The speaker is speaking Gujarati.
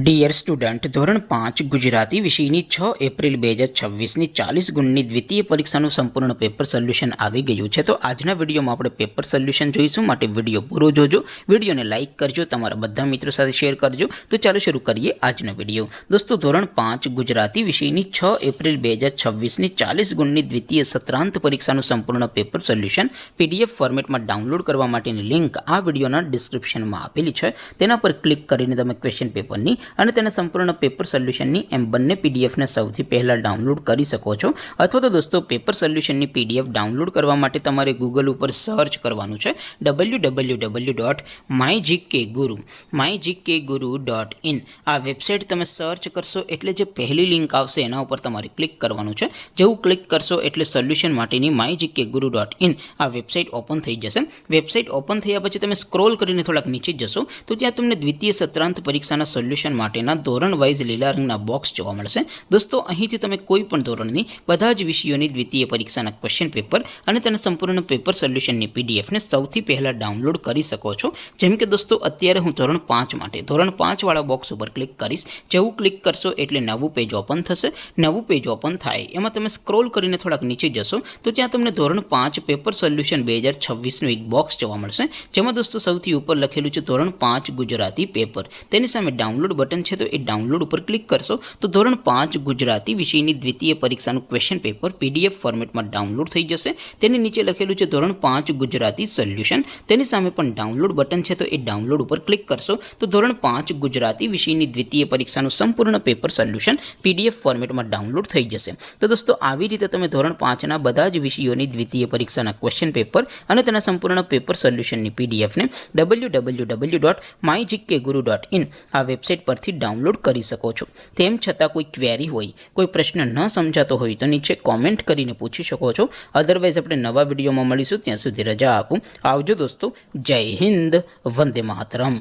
ડિયર સ્ટુડન્ટ, ધોરણ 5 ગુજરાતી વિષયની 6 એપ્રિલ 2026ની 40 ગુણની દ્વિતીય પરીક્ષાનું સંપૂર્ણ પેપર સોલ્યુશન આવી ગયું છે। તો આજના વિડીયોમાં આપણે પેપર સોલ્યુશન જોઈશું, માટે વિડીયો પૂરો જોજો, વિડીયોને લાઇક કરજો, તમારા બધા મિત્રો સાથે શેર કરજો। તો ચાલો શરૂ કરીએ આજનો વિડીયો। દોસ્તો, ધોરણ 5 ગુજરાતી વિષયની 6 એપ્રિલ 2026ની 40 ગુણની દ્વિતીય સત્રાંત પરીક્ષાનું સંપૂર્ણ પેપર સોલ્યુશન પીડીએફ ફોર્મેટમાં ડાઉનલોડ કરવા માટેની લિંક આ વિડીયોના ડિસ્ક્રિપ્શનમાં આપેલી છે। તેના પર ક્લિક કરીને તમે ક્વેશ્ચન પેપરની અને તેના સંપૂર્ણ પેપર સોલ્યુશનની એમ બંને પીડીએફને સૌથી પહેલાં ડાઉનલોડ કરી શકો છો। અથવા તો દોસ્તો, પેપર સોલ્યુશનની પીડીએફ ડાઉનલોડ કરવા માટે તમારે ગૂગલ ઉપર સર્ચ કરવાનું છે www.mygkguru.in। આ વેબસાઇટ તમે સર્ચ કરશો એટલે જે પહેલી લિંક આવશે એના ઉપર તમારે ક્લિક કરવાનું છે। જેવું ક્લિક કરશો એટલે સોલ્યુશન માટેની mygkguru.in આ વેબસાઇટ ઓપન થઈ જશે। વેબસાઇટ ઓપન થયા પછી તમે સ્ક્રોલ કરીને થોડાક નીચે જશો તો ત્યાં તમને દ્વિતીય સત્રાંત પરીક્ષાના સોલ્યુશન માટેના ધોરણ વાઇઝ લીલા રંગના બોક્સ જોવા મળશે। દોસ્તો, અહીંથી તમે કોઈ પણ ધોરણની બધા જ વિષયોની દ્વિતીય પરીક્ષાના ક્વેશ્ચન પેપર અને તેના સંપૂર્ણ પેપર સોલ્યુશનની પીડીએફને સૌથી પહેલાં ડાઉનલોડ કરી શકો છો। જેમ કે દોસ્તો, અત્યારે હું ધોરણ 5 માટે ધોરણ 5 વાળા બોક્સ ઉપર ક્લિક કરીશ। જેવું ક્લિક કરશો એટલે નવું પેજ ઓપન થશે। નવું પેજ ઓપન થાય એમાં તમે સ્ક્રોલ કરીને થોડાક નીચે જશો તો ત્યાં તમને ધોરણ 5 પેપર સોલ્યુશન 2026નું એક બોક્સ જોવા મળશે, જેમાં દોસ્તો સૌથી ઉપર લખેલું છે ધોરણ 5 ગુજરાતી પેપર। તેની સામે ડાઉનલોડ બટન છે, તો એ ડાઉનલોડ ઉપર ક્લિક કરશો તો ધોરણ 5 ગુજરાતી વિષયની દ્વિતીય પરીક્ષાનું ક્વેશ્ચન પેપર પીડીએફ ફોર્મેટમાં ડાઉનલોડ થઈ જશે। તેની નીચે લખેલું છે ધોરણ 5 ગુજરાતી સોલ્યુશન, તેની સામે પણ ડાઉનલોડ બટન છે, તો એ ડાઉનલોડ ઉપર ક્લિક કરશો તો ધોરણ 5 ગુજરાતી વિષયની દ્વિતીય પરીક્ષાનું સંપૂર્ણ પેપર સોલ્યુશન પીડીએફ ફોર્મેટમાં ડાઉનલોડ થઈ જશે। તો દોસ્તો, આવી રીતે તમે ધોરણ 5ના બધા જ વિષયોની દ્વિતીય પરીક્ષાના ક્વેશ્ચન પેપર અને તેના સંપૂર્ણ પેપર સોલ્યુશનની પીડીએફને www.mygkguru.in આ વેબસાઇટ પરથી ડાઉનલોડ કરી શકો છો। તેમ છતાં કોઈ ક્વેરી હોય, કોઈ પ્રશ્ન ન સમજાતો હોય તો નીચે કોમેન્ટ કરીને પૂછી શકો છો। અધરવાઇઝ આપણે નવા વિડીયોમાં મળીશું, ત્યાં સુધી રજા આપું। આવજો દોસ્તો, જય હિન્દ, વંદે માતરમ।